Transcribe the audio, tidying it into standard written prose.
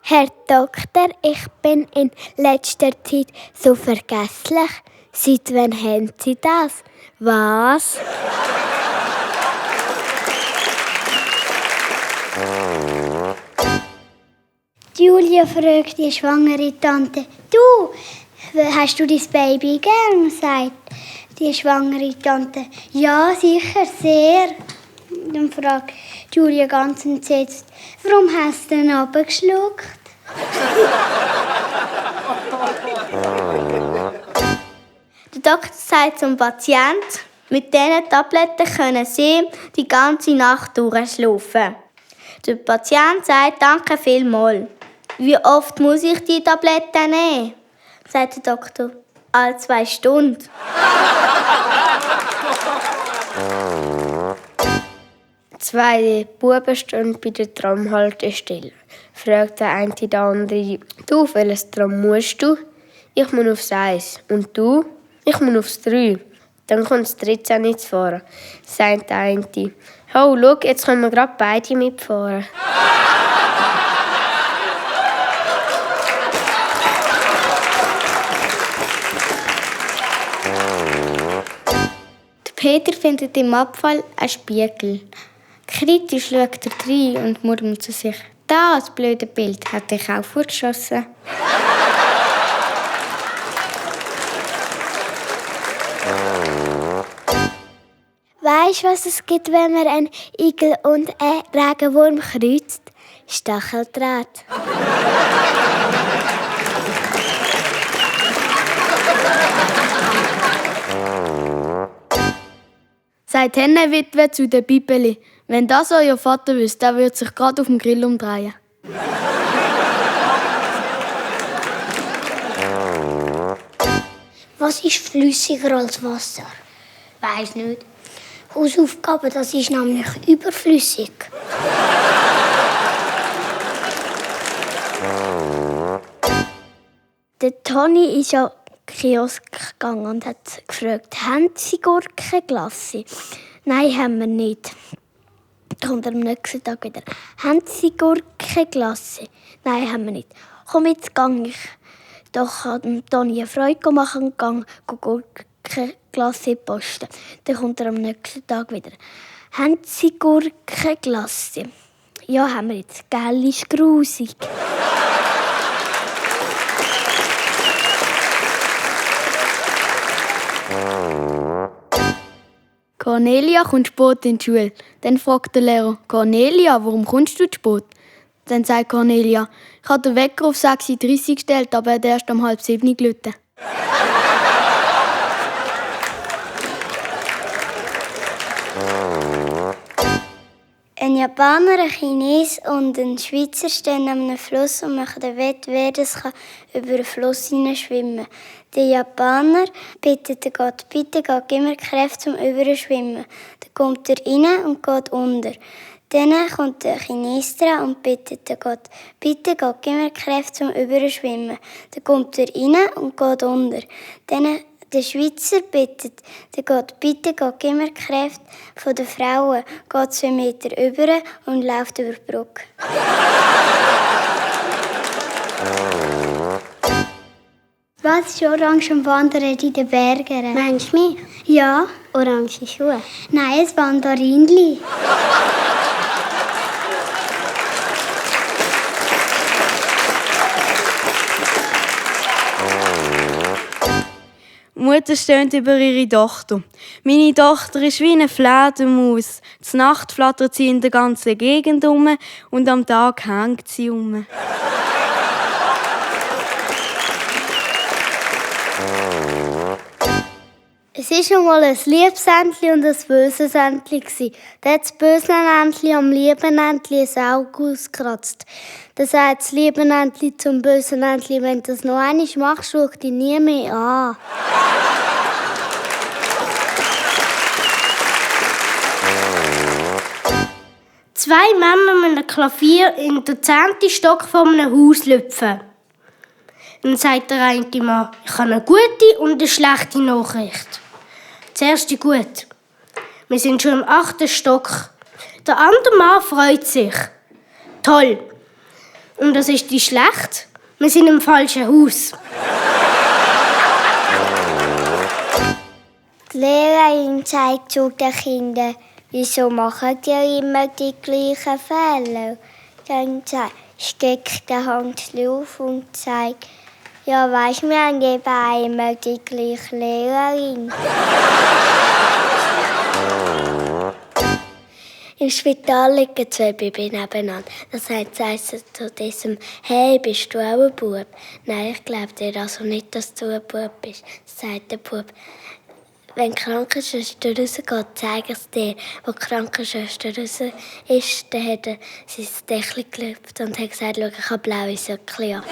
Herr Doktor, ich bin in letzter Zeit so vergesslich. Seit wann haben Sie das? Was? Julia fragt die schwangere Tante: «Du, hast du dein Baby gern?» sagt die schwangere Tante: «Ja, sicher, sehr.» Dann fragt Julia ganz entsetzt: «Warum hast du den runtergeschluckt?» Der Doktor sagt zum Patienten, mit diesen Tabletten können Sie die ganze Nacht durchschlafen. Der Patient sagt: «Danke vielmals.» «Wie oft muss ich die Tabletten nehmen?» sagt der Doktor. «Alle 2 Stunden.» Zwei Buben stehen bei der Tramhaltestelle. Fragt der eine den anderen: «Du, auf welches Tram musst du?» «Ich muss aufs 1. Und du?» «Ich muss aufs 3. Dann kommt das 13 nicht zu fahren», sagt der eine. «Oh, schau, jetzt können wir gerade beide mitfahren.» Peter findet im Abfall einen Spiegel. Kritisch schaut er rein und murmelt zu sich: «Das blöde Bild hat dich auch fortgeschossen.» Weisst du, was es gibt, wenn man einen Igel und einen Regenwurm kreuzt? Stacheldraht. Sagt Hennenwitwe zu den Bibeli: «Wenn das euer Vater wüsste, der würde sich gerade auf dem Grill umdrehen.» Was ist flüssiger als Wasser? Weiss nicht. Hausaufgabe, das ist nämlich überflüssig. Der Toni ist ja Kiosk gegangen und hat gefragt: «Haben Sie Gurkenglasse?» «Nein, haben wir nicht.» Dann kommt er am nächsten Tag wieder: «Haben Sie Gurkenglasse?» «Nein, haben wir nicht.» «Komm, jetzt gehe ich doch an Toni eine Freude machen und gehe Gurkenglasse posten.» Dann kommt er am nächsten Tag wieder: «Haben Sie Gurkenglasse?» «Ja, haben wir jetzt.» «Gell, ist grusig.» Cornelia kommt spät in die Schule. Dann fragt der Lehrer: «Cornelia, warum kommst du zu spät?» Dann sagt Cornelia: «Ich habe den Wecker auf 6:30 Uhr gestellt, aber er hat erst um 6:30 Uhr geläutet.» Ein Japaner, ein Chines und ein Schweizer stehen an einem Fluss und machen einen Wett, wer das kann über den Fluss hineinschwimmen. Der Japaner bittet den Gott: «Bitte gib immer Kräfte zum Überschwimmen.» Dann kommt er rein und geht unter. Dann kommt der Chines dran und bittet den Gott: «Bitte gib immer Kräfte zum Überschwimmen.» Dann kommt er rein und geht unter. Dann der Schweizer bittet den Gott: «Bitte gib immer Kräfte von den Frauen.» Geht 2 Meter über und läuft über die Brücke. Was ist orange am Wandern in den Bergen? Meinst du mich? Ja. Orange Schuhe? Nein, ein Wandarinli. Mutter stöhnt über ihre Tochter. «Meine Tochter ist wie eine Fledermaus. Zur Nacht flattert sie in der ganzen Gegend um und am Tag hängt sie um.» Es war schon mal ein liebes Entchen und ein böses Entchen. Da hat das böse Entchen am lieben Entchen ein Auge ausgekratzt. Dann sagt das liebe Entchen zum bösen Entchen: «Wenn du das noch einmal machst, schau ich dich nie mehr an.» Zwei Männer mit einem Klavier in den 10. Stock von einem Haus lüpfen. Dann sagt der eine Mann: «Ich habe eine gute und eine schlechte Nachricht. Zuerst die gute. Wir sind schon im 8. Stock. Der andere Mann freut sich. Toll. Und das ist die schlecht. Wir sind im falschen Haus. Die Lehrerin sagt zu den Kindern, wieso machen die immer die gleichen Fehler? Dann steckt der Hand auf und sagt, ja, weisst, wir haben eben immer die gleiche Lehrerin. Im Spital liegen zwei Babys nebeneinander. Das heißt zu diesem, hey, bist du auch ein Bub? Nein, ich glaube dir also nicht, dass du ein Bub bist. Das sagt der Bub. Wenn die Krankenschwester rausgeht, zeige ich es dir. Als die Krankenschwester raus ist, dann hat er sein Dächchen gelüpft und hat gesagt, schau, ich habe blaue Söckchen an.